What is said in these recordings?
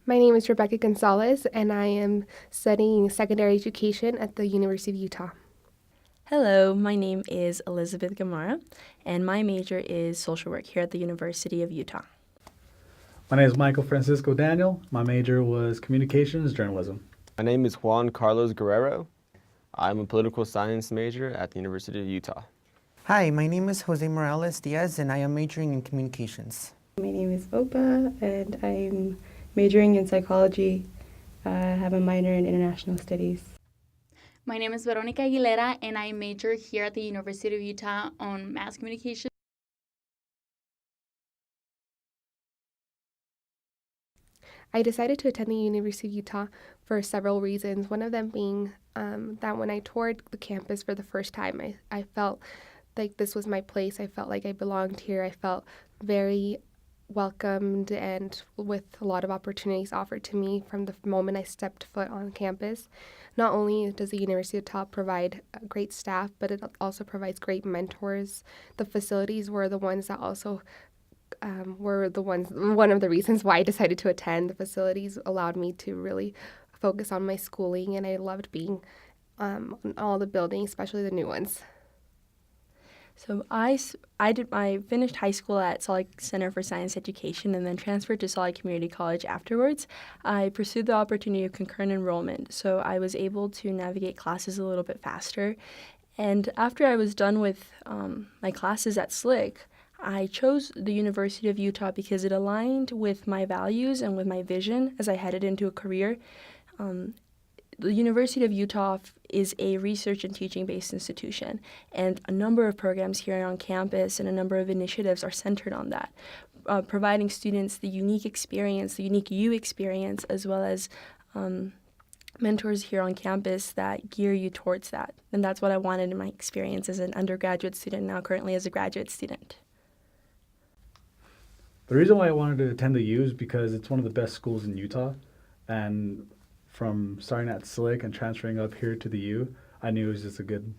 My name is Rebecca Gonzalez, and I am studying secondary education at the University of Utah. Hello, my name is Elizabeth Gamara, and my major is social work here at the University of Utah. My name is Michael Francisco Daniel. My major was communications journalism. My name is Juan Carlos Guerrero. I'm a political science major at the University of Utah. Hi, my name is Jose Morales Diaz, and I am majoring in communications. My name is Opa, and I'm majoring in psychology. I have a minor in international studies. My name is Veronica Aguilera, and I major here at the University of Utah on mass communication. I decided to attend the University of Utah for several reasons, one of them being that when I toured the campus for the first time, I felt like this was my place. I felt like I belonged here. I felt very welcomed and with a lot of opportunities offered to me from the moment I stepped foot on campus. Not only does the University of Utah provide great staff, but it also provides great mentors. The facilities were the ones that also one of the reasons why I decided to attend. The facilities allowed me to really focus on my schooling, and I loved being in all the buildings, especially the new ones. So I finished high school at Salt Lake Center for Science Education and then transferred to Salt Lake Community College afterwards. I pursued the opportunity of concurrent enrollment, so I was able to navigate classes a little bit faster. And after I was done with my classes at SLIC, I chose the University of Utah because it aligned with my values and with my vision as I headed into a career. The University of Utah is a research and teaching-based institution, and a number of programs here on campus and a number of initiatives are centered on that, providing students the unique experience, the unique you experience, as well as mentors here on campus that gear you towards that. And that's what I wanted in my experience as an undergraduate student, now currently as a graduate student. The reason why I wanted to attend the U is because it's one of the best schools in Utah. And from starting at SLIC and transferring up here to the U, I knew it was just a good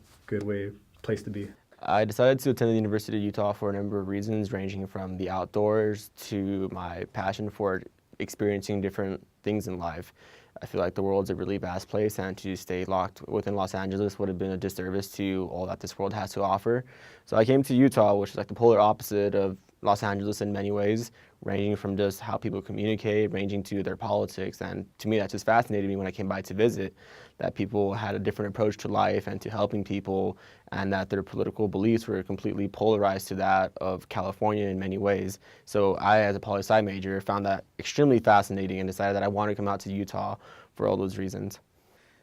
place to be. I decided to attend the University of Utah for a number of reasons, ranging from the outdoors to my passion for experiencing different things in life. I feel like the world's a really vast place, and to stay locked within Los Angeles would have been a disservice to all that this world has to offer. So I came to Utah, which is like the polar opposite of Los Angeles in many ways, ranging from just how people communicate, ranging to their politics. And to me, that just fascinated me when I came by to visit, that people had a different approach to life and to helping people, and that their political beliefs were completely polarized to that of California in many ways. So I, as a poli-sci major, found that extremely fascinating and decided that I wanted to come out to Utah for all those reasons.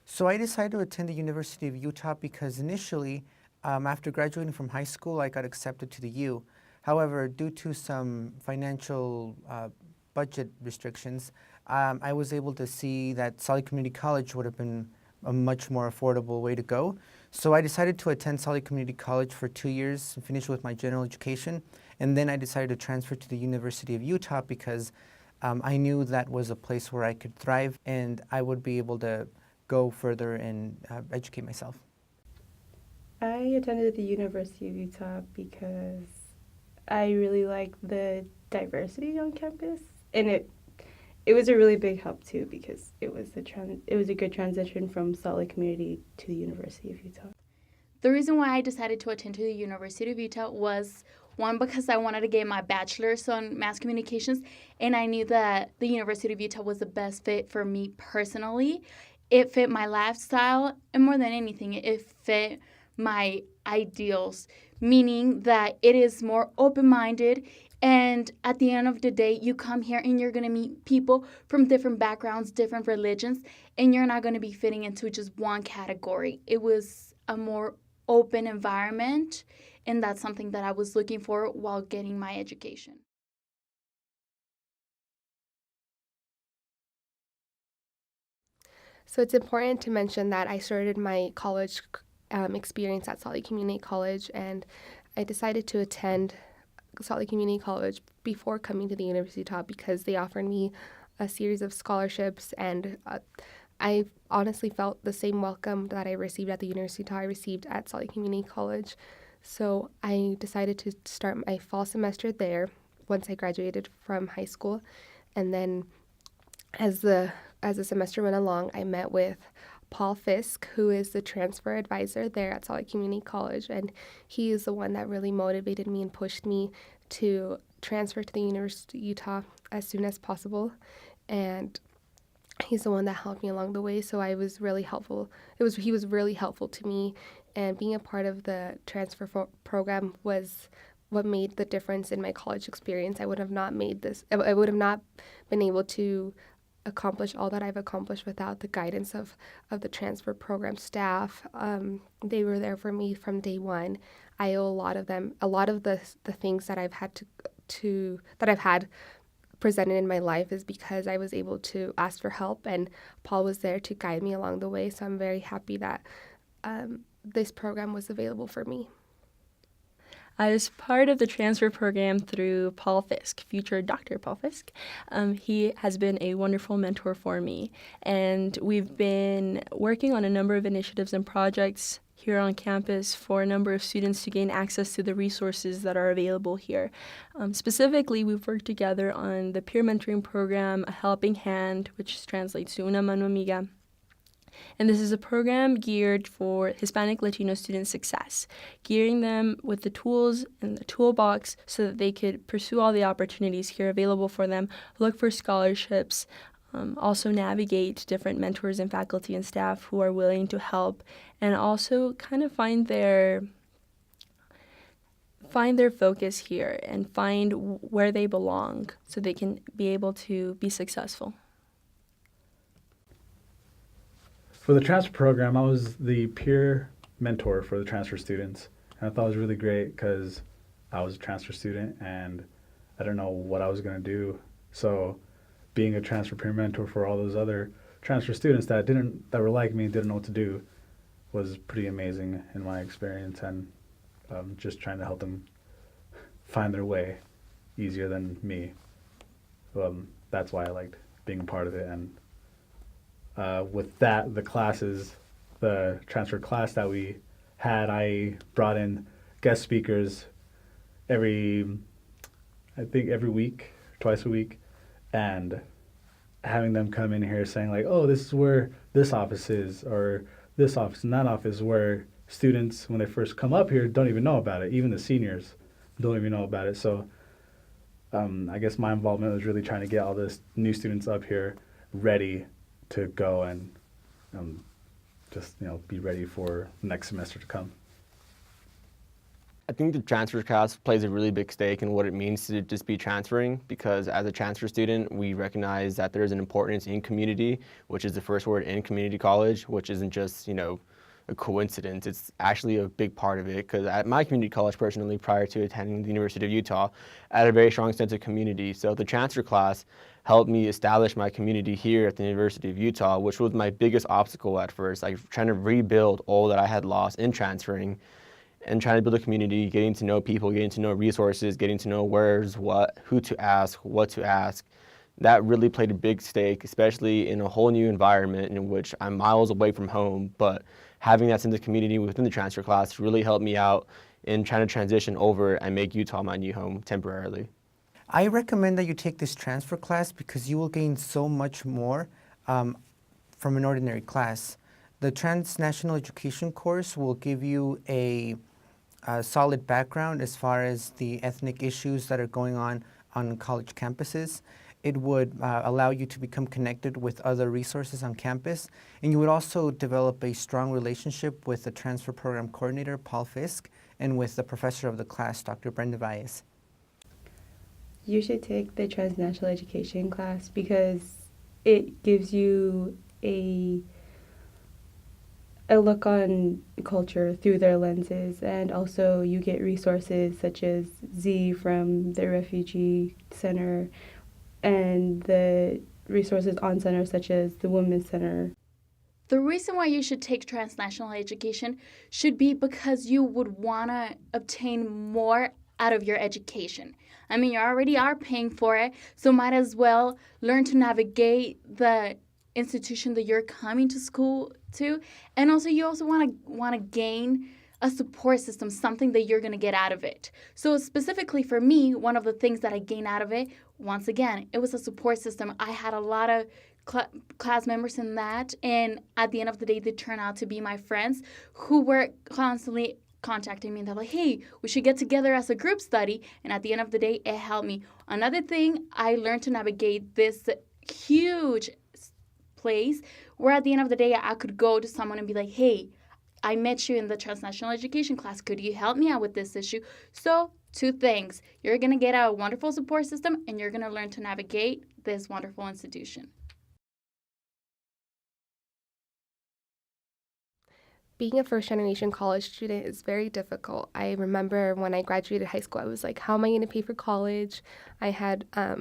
So I decided to attend the University of Utah because initially, after graduating from high school, I got accepted to the U. However, due to some financial budget restrictions, I was able to see that Salt Lake Community College would have been a much more affordable way to go. So I decided to attend Salt Lake Community College for 2 years and finish with my general education. And then I decided to transfer to the University of Utah because I knew that was a place where I could thrive and I would be able to go further and educate myself. I attended the University of Utah because I really like the diversity on campus, and it was a really big help too because it was a good transition from Salt Lake Community to the University of Utah. The reason why I decided to attend to the University of Utah was, one, because I wanted to get my bachelor's on mass communications, and I knew that the University of Utah was the best fit for me personally. It fit my lifestyle, and more than anything, it fit my ideals, meaning that it is more open-minded, and at the end of the day, you come here and you're going to meet people from different backgrounds, different religions, and you're not going to be fitting into just one category. It was a more open environment, and that's something that I was looking for while getting my education. So it's important to mention that I started my college experience at Salt Lake Community College, and I decided to attend Salt Lake Community College before coming to the University of Utah because they offered me a series of scholarships, and I honestly felt the same welcome that I received at the University of Utah I received at Salt Lake Community College. So I decided to start my fall semester there once I graduated from high school, and then as the semester went along, I met with Paul Fisk, who is the transfer advisor there at Salt Lake Community College, and he is the one that really motivated me and pushed me to transfer to the University of Utah as soon as possible. And he's the one that helped me along the way, so I was really helpful. He was really helpful to me, and being a part of the transfer program was what made the difference in my college experience. I would have not been able to accomplish all that I've accomplished without the guidance of the transfer program staff. They were there for me from day one. I owe a lot of the things that I've had presented in my life is because I was able to ask for help, and Paul was there to guide me along the way. So I'm very happy that this program was available for me. I was part of the transfer program through Paul Fisk, future Dr. Paul Fisk. He has been a wonderful mentor for me, and we've been working on a number of initiatives and projects here on campus for a number of students to gain access to the resources that are available here. Specifically, we've worked together on the peer mentoring program, A Helping Hand, which translates to Una Mano Amiga. And this is a program geared for Hispanic Latino student success, gearing them with the tools in the toolbox so that they could pursue all the opportunities here available for them, look for scholarships, also navigate different mentors and faculty and staff who are willing to help, and also kind of find their focus here and find where they belong so they can be able to be successful. For the transfer program, I was the peer mentor for the transfer students. And I thought it was really great because I was a transfer student and I didn't know what I was going to do. So being a transfer peer mentor for all those other transfer students that were like me, didn't know what to do, was pretty amazing in my experience, and just trying to help them find their way easier than me. That's why I liked being a part of it. And with that, the transfer class that we had, I brought in guest speakers every week, twice a week, and having them come in here saying like, oh, this is where this office is, or this office and that office, where students, when they first come up here, don't even know about it. Even the seniors don't even know about it. So I guess my involvement was really trying to get all the new students up here ready to go and just be ready for next semester to come. I think the transfer class plays a really big stake in what it means to just be transferring, because as a transfer student, we recognize that there's an importance in community, which is the first word in community college, which isn't just, a coincidence. It's actually a big part of it, because at my community college personally, prior to attending the University of Utah, I had a very strong sense of community. So the transfer class helped me establish my community here at the University of Utah, which was my biggest obstacle at first, like trying to rebuild all that I had lost in transferring and trying to build a community, getting to know people, getting to know resources, getting to know where's what, who to ask, what to ask. That really played a big stake, especially in a whole new environment in which I'm miles away from home, but having that sense of community within the transfer class really helped me out in trying to transition over and make Utah my new home temporarily. I recommend that you take this transfer class because you will gain so much more from an ordinary class. The transnational education course will give you a solid background as far as the ethnic issues that are going on college campuses. It would allow you to become connected with other resources on campus, and you would also develop a strong relationship with the transfer program coordinator, Paul Fisk, and with the professor of the class, Dr. Brenda Valles. You should take the transnational education class because it gives you a look on culture through their lenses, and also you get resources such as Z from the Refugee Center and the resources on center such as the Women's Center. The reason why you should take transnational education should be because you would want to obtain more out of your education. I mean, you already are paying for it, so might as well learn to navigate the institution that you're coming to school to. And also, you also want to gain a support system, something that you're going to get out of it. So specifically for me, one of the things that I gained out of it, once again, it was a support system. I had a lot of class members in that, and at the end of the day they turn out to be my friends who were constantly contacting me and they're like, hey, we should get together as a group study, and at the end of the day it helped me. Another thing, I learned to navigate this huge place where at the end of the day I could go to someone and be like, hey, I met you in the transnational education class, could you help me out with this issue? So 2 things, you're going to get a wonderful support system and you're going to learn to navigate this wonderful institution. Being a first generation college student is very difficult. I remember when I graduated high school, I was like, how am I going to pay for college? I had, I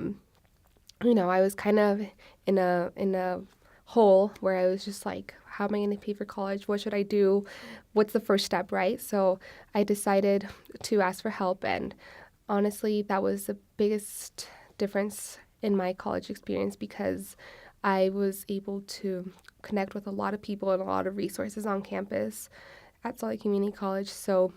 was kind of in a hole where I was just like, how am I going to pay for college? What should I do? What's the first step, right? So I decided to ask for help, and honestly, that was the biggest difference in my college experience because I was able to connect with a lot of people and a lot of resources on campus at Salt Lake Community College. So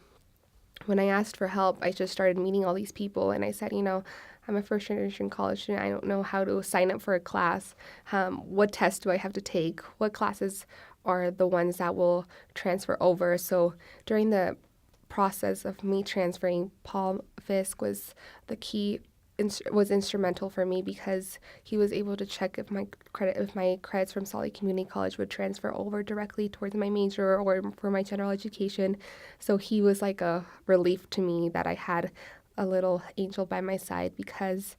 when I asked for help, I just started meeting all these people, and I said, I'm a first generation college student. I don't know how to sign up for a class. What tests do I have to take? What classes are the ones that will transfer over? So during the process of me transferring, Paul Fisk was the key, was instrumental for me because he was able to check if my credits from Salt Lake Community College would transfer over directly towards my major or for my general education. So he was like a relief to me that I had a little angel by my side because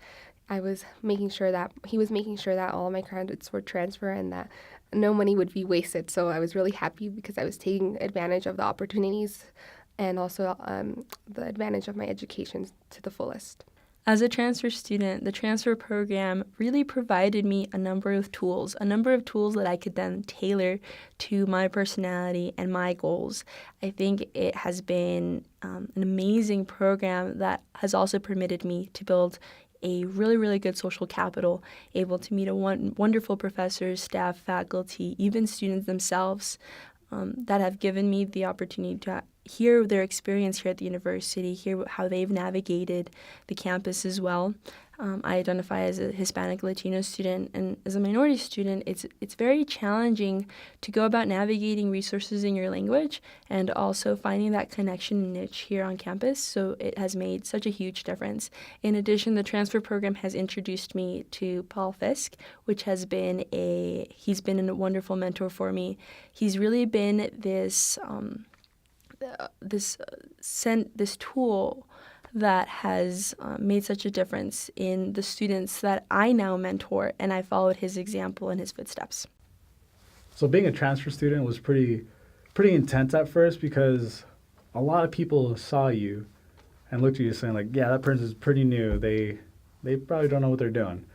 I was making sure that he was making sure that all of my credits were transferred and that no money would be wasted. So I was really happy because I was taking advantage of the opportunities and also the advantage of my education to the fullest. As a transfer student, the transfer program really provided me a number of tools that I could then tailor to my personality and my goals. I think it has been an amazing program that has also permitted me to build a really, really good social capital, able to meet wonderful professors, staff, faculty, even students themselves that have given me the opportunity to hear their experience here at the university, hear how they've navigated the campus as well. I identify as a Hispanic Latino student, and as a minority student, it's very challenging to go about navigating resources in your language and also finding that connection niche here on campus. So it has made such a huge difference. In addition, the transfer program has introduced me to Paul Fisk, which has been he's been a wonderful mentor for me. He's really been this tool that has made such a difference in the students that I now mentor, and I followed his example and his footsteps. So being a transfer student was pretty intense at first because a lot of people saw you and looked at you saying like, yeah, that person's pretty new. They probably don't know what they're doing.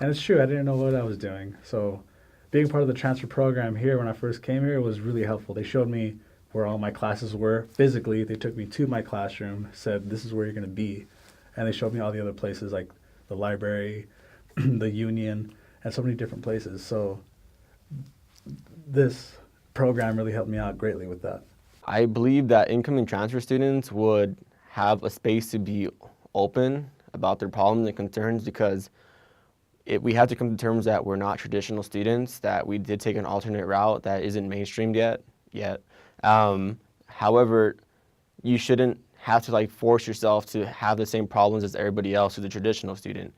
And it's true, I didn't know what I was doing. So being part of the transfer program here when I first came here was really helpful. They showed me where all my classes were physically. They took me to my classroom, said, this is where you're going to be. And they showed me all the other places like the library, the union, and so many different places. So this program really helped me out greatly with that. I believe that incoming transfer students would have a space to be open about their problems and concerns because we have to come to terms that we're not traditional students, that we did take an alternate route that isn't mainstreamed yet. However, you shouldn't have to force yourself to have the same problems as everybody else who's a traditional student.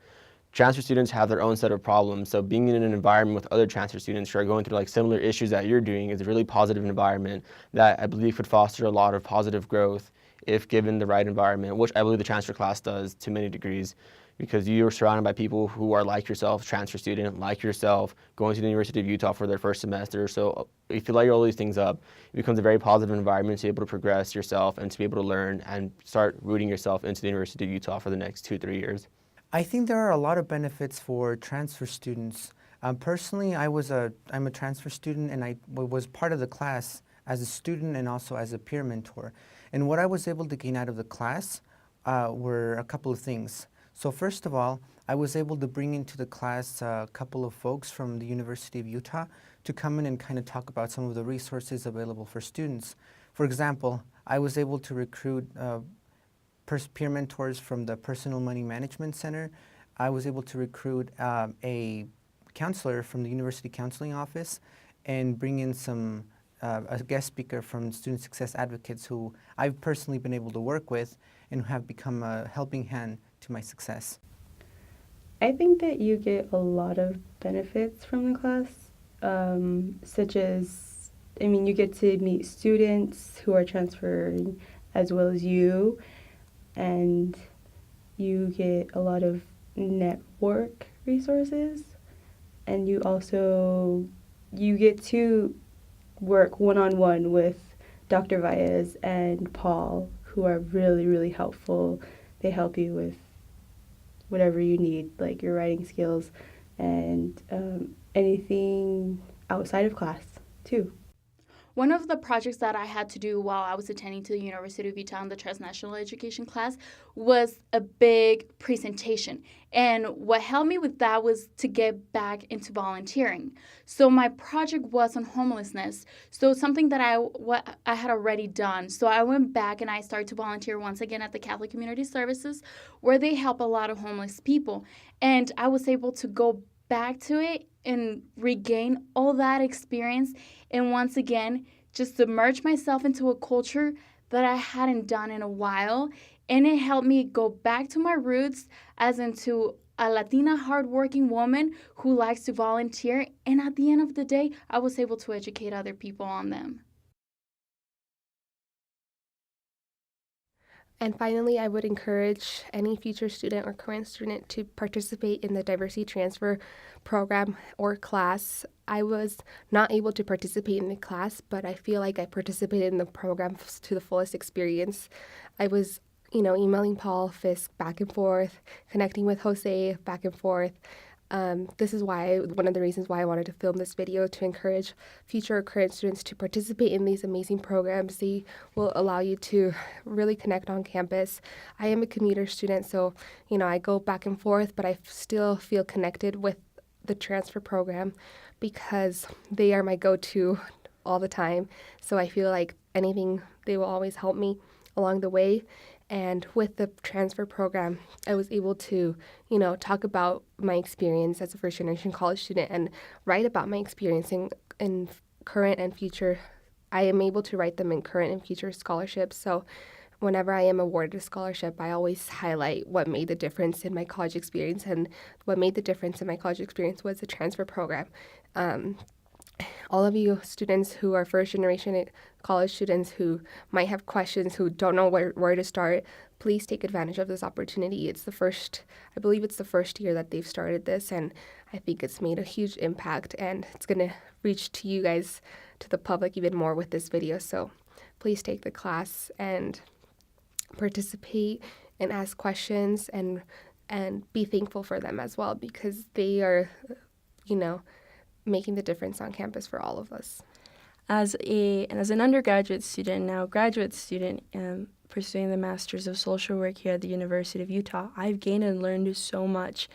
Transfer students have their own set of problems, so being in an environment with other transfer students who are going through similar issues that you're doing is a really positive environment that I believe could foster a lot of positive growth if given the right environment, which I believe the transfer class does to many degrees, because you are surrounded by people who are like yourself, transfer student, like yourself, going to the University of Utah for their first semester. So if you light all these things up, it becomes a very positive environment to be able to progress yourself and to be able to learn and start rooting yourself into the University of Utah for the next 2-3 years. I think there are a lot of benefits for transfer students. Personally, I'm a transfer student, and I was part of the class as a student and also as a peer mentor. And what I was able to gain out of the class were a couple of things. So first of all, I was able to bring into the class a couple of folks from the University of Utah to come in and kind of talk about some of the resources available for students. For example, I was able to recruit peer mentors from the Personal Money Management Center. I was able to recruit a counselor from the University Counseling Office and bring in some a guest speaker from Student Success Advocates who I've personally been able to work with and who have become a helping hand to my success. I think that you get a lot of benefits from the class, such as, I mean, you get to meet students who are transferring as well as you, and you get a lot of network resources, and you get to work one-on-one with Dr. Valles and Paul, who are really, really helpful. They help you with whatever you need, like your writing skills and anything outside of class too. One of the projects that I had to do while I was attending to the University of Utah in the transnational education class was a big presentation. And what helped me with that was to get back into volunteering. So my project was on homelessness. So something that I had already done. So I went back and I started to volunteer once again at the Catholic Community Services, where they help a lot of homeless people. And I was able to go back to it and regain all that experience, and once again just submerge myself into a culture that I hadn't done in a while. And it helped me go back to my roots as into a Latina hardworking woman who likes to volunteer, and at the end of the day I was able to educate other people on them. And finally, I would encourage any future student or current student to participate in the diversity transfer program or class. I was not able to participate in the class, but I feel like I participated in the program to the fullest experience. I was, emailing Paul Fisk back and forth, connecting with Jose back and forth. This is one of the reasons why I wanted to film this video, to encourage future or current students to participate in these amazing programs. They will allow you to really connect on campus. I am a commuter student, so, I go back and forth, but I still feel connected with the transfer program because they are my go-to all the time. So I feel like anything, they will always help me along the way. And with the transfer program, I was able to, talk about my experience as a first-generation college student and write about my experience in current and future. I am able to write them in current and future scholarships. So whenever I am awarded a scholarship, I always highlight what made the difference in my college experience. And what made the difference in my college experience was the transfer program. All of you students who are first-generation college students who might have questions, who don't know where to start, please take advantage of this opportunity. I believe it's the first year that they've started this, and I think it's made a huge impact, and it's going to reach to you guys, to the public even more with this video. So please take the class and participate and ask questions and be thankful for them as well, because they are, making the difference on campus for all of us. As an undergraduate student, now graduate student, pursuing the Masters of Social Work here at the University of Utah, I've gained and learned so much.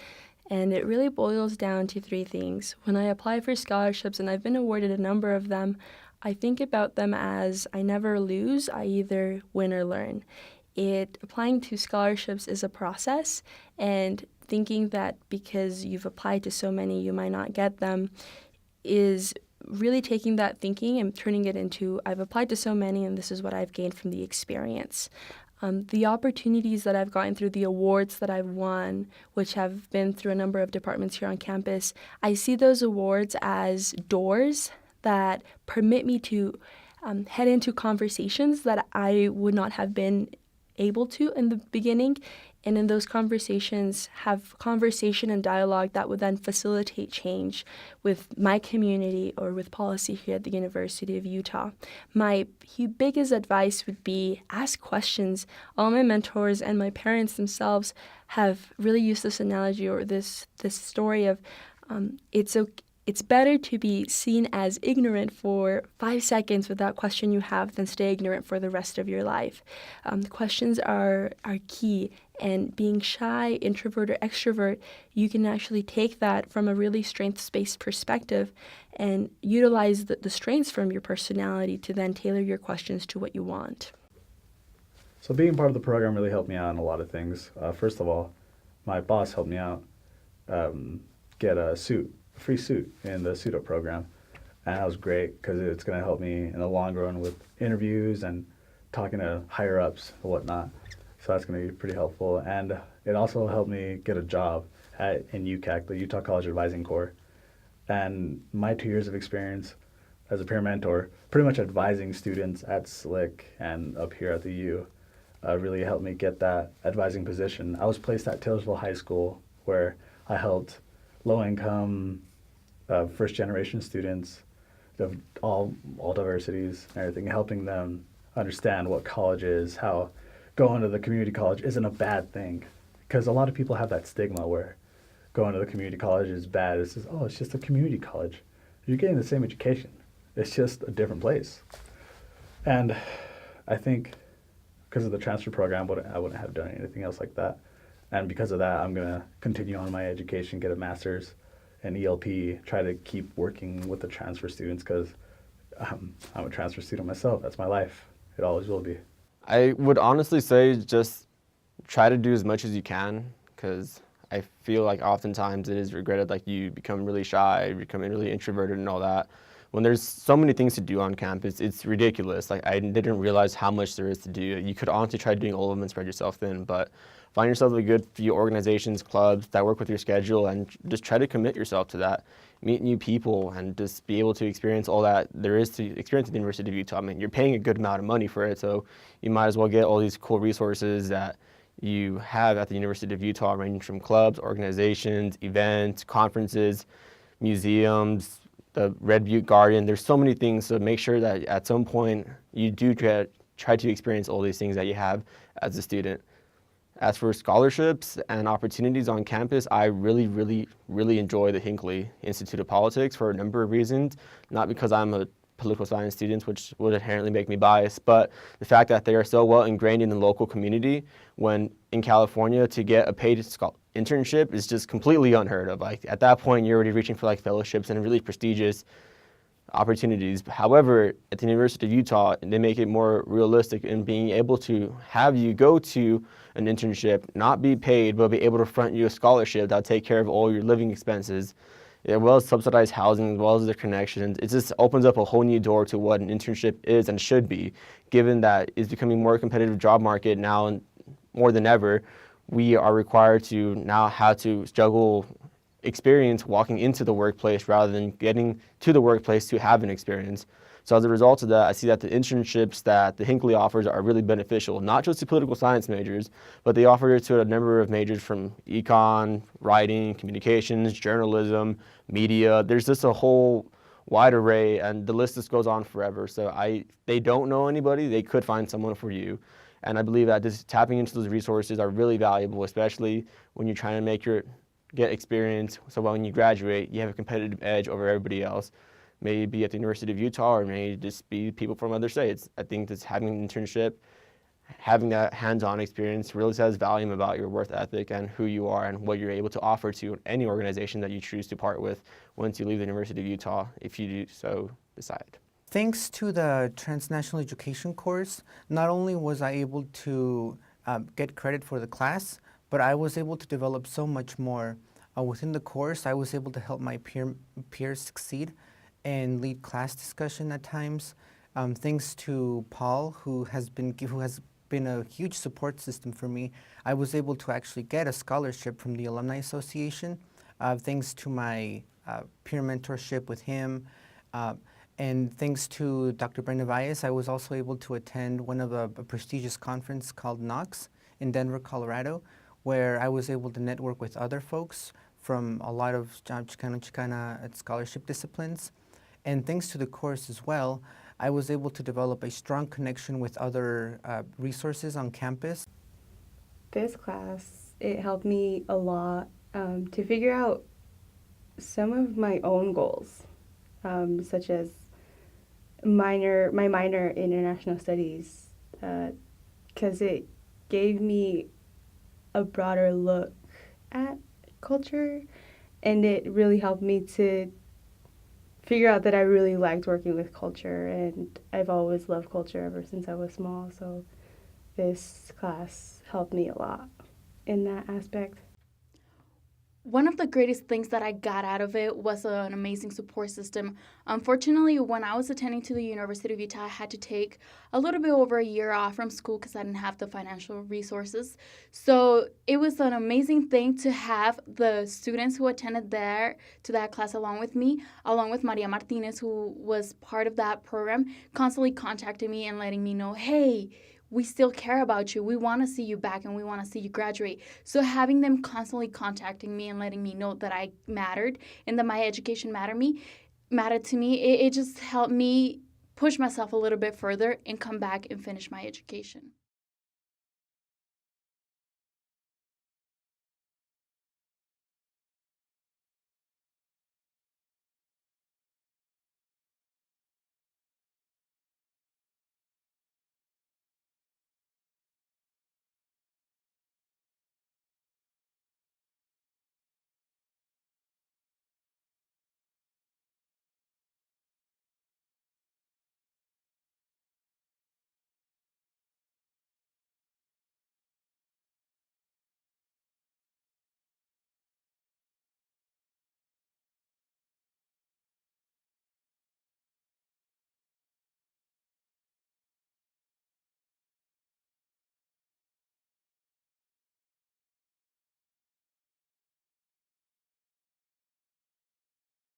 And it really boils down to three things. When I apply for scholarships, and I've been awarded a number of them, I think about them as I never lose, I either win or learn. Applying to scholarships is a process, and thinking that because you've applied to so many you might not get them is really taking that thinking and turning it into, I've applied to so many and this is what I've gained from the experience. The opportunities that I've gotten through the awards that I've won, which have been through a number of departments here on campus, I see those awards as doors that permit me to head into conversations that I would not have been able to in the beginning, and in those conversations have conversation and dialogue that would then facilitate change with my community or with policy here at the University of Utah. My biggest advice would be ask questions. All my mentors and my parents themselves have really used this analogy or this story of it's better to be seen as ignorant for 5 seconds with that question you have than stay ignorant for the rest of your life. The questions are key, and being shy, introvert, or extrovert, you can actually take that from a really strengths-based perspective and utilize the strengths from your personality to then tailor your questions to what you want. So being part of the program really helped me out in a lot of things. First of all, my boss helped me out get a suit free suit in the pseudo program. And that was great because it's going to help me in the long run with interviews and talking to higher ups and whatnot. So that's going to be pretty helpful. And it also helped me get a job in UCAC, the Utah College Advising Corps. And my 2 years of experience as a peer mentor, pretty much advising students at SLIC and up here at the U, really helped me get that advising position. I was placed at Taylorsville High School, where I helped low-income, first-generation students of all diversities and everything, helping them understand what college is, how going to the community college isn't a bad thing. Because a lot of people have that stigma where going to the community college is bad. It's just, oh, it's just a community college. You're getting the same education. It's just a different place. And I think because of the transfer program, I wouldn't have done anything else like that. And because of that, I'm going to continue on my education, get a master's in ELP, try to keep working with the transfer students because I'm a transfer student myself. That's my life. It always will be. I would honestly say just try to do as much as you can, because I feel like oftentimes it is regretted, like you become really shy, become really introverted and all that. When there's so many things to do on campus, it's ridiculous. Like I didn't realize how much there is to do. You could honestly try doing all of them and spread yourself thin, but find yourself a good few organizations, clubs that work with your schedule and just try to commit yourself to that. Meet new people and just be able to experience all that there is to experience at the University of Utah. I mean, you're paying a good amount of money for it, so you might as well get all these cool resources that you have at the University of Utah, ranging from clubs, organizations, events, conferences, museums, the Red Butte Garden. There's so many things, so make sure that at some point you do try to experience all these things that you have as a student. As for scholarships and opportunities on campus, I really, really, really enjoy the Hinckley Institute of Politics for a number of reasons. Not because I'm a political science student, which would inherently make me biased, but the fact that they are so well ingrained in the local community, when in California to get a paid internship is just completely unheard of. Like at that point, you're already reaching for like fellowships and really prestigious opportunities. However, at the University of Utah, they make it more realistic in being able to have you go to an internship, not be paid, but be able to front you a scholarship that'll take care of all your living expenses, as well as subsidized housing, as well as the connections. It just opens up a whole new door to what an internship is and should be, given that it's becoming more competitive job market now and more than ever. We are required to now have to juggle experience walking into the workplace rather than getting to the workplace to have an experience. So as a result of that, I see that the internships that the Hinckley offers are really beneficial, not just to political science majors, but they offer it to a number of majors from econ, writing, communications, journalism, media. There's just a whole wide array, and the list just goes on forever. So they don't know anybody, they could find someone for you. And I believe that just tapping into those resources are really valuable, especially when you're trying to get experience, so when you graduate, you have a competitive edge over everybody else. May it be at the University of Utah, or may it just be people from other states. I think that having an internship, having that hands-on experience really says volume about your work ethic and who you are and what you're able to offer to any organization that you choose to part with once you leave the University of Utah, if you do so decide. Thanks to the transnational education course, not only was I able to get credit for the class, but I was able to develop so much more. Within the course, I was able to help my peers succeed and lead class discussion at times. Thanks to Paul, who has been a huge support system for me, I was able to actually get a scholarship from the Alumni Association, thanks to my peer mentorship with him. And thanks to Dr. Brenda Valles, I was also able to attend one of a prestigious conference called Knox in Denver, Colorado, where I was able to network with other folks from a lot of Chicana scholarship disciplines. And thanks to the course as well, I was able to develop a strong connection with other resources on campus. This class, it helped me a lot to figure out some of my own goals, such as my minor in international studies, because it gave me a broader look at culture, and it really helped me to figure out that I really liked working with culture, and I've always loved culture ever since I was small, so this class helped me a lot in that aspect. One of the greatest things that I got out of it was an amazing support system. Unfortunately, when I was attending to the University of Utah, I had to take a little bit over a year off from school because I didn't have the financial resources. So it was an amazing thing to have the students who attended there to that class along with me, along with Maria Martinez, who was part of that program, constantly contacting me and letting me know, hey, we still care about you. We want to see you back and we want to see you graduate. So having them constantly contacting me and letting me know that I mattered and that my education mattered to me, it just helped me push myself a little bit further and come back and finish my education.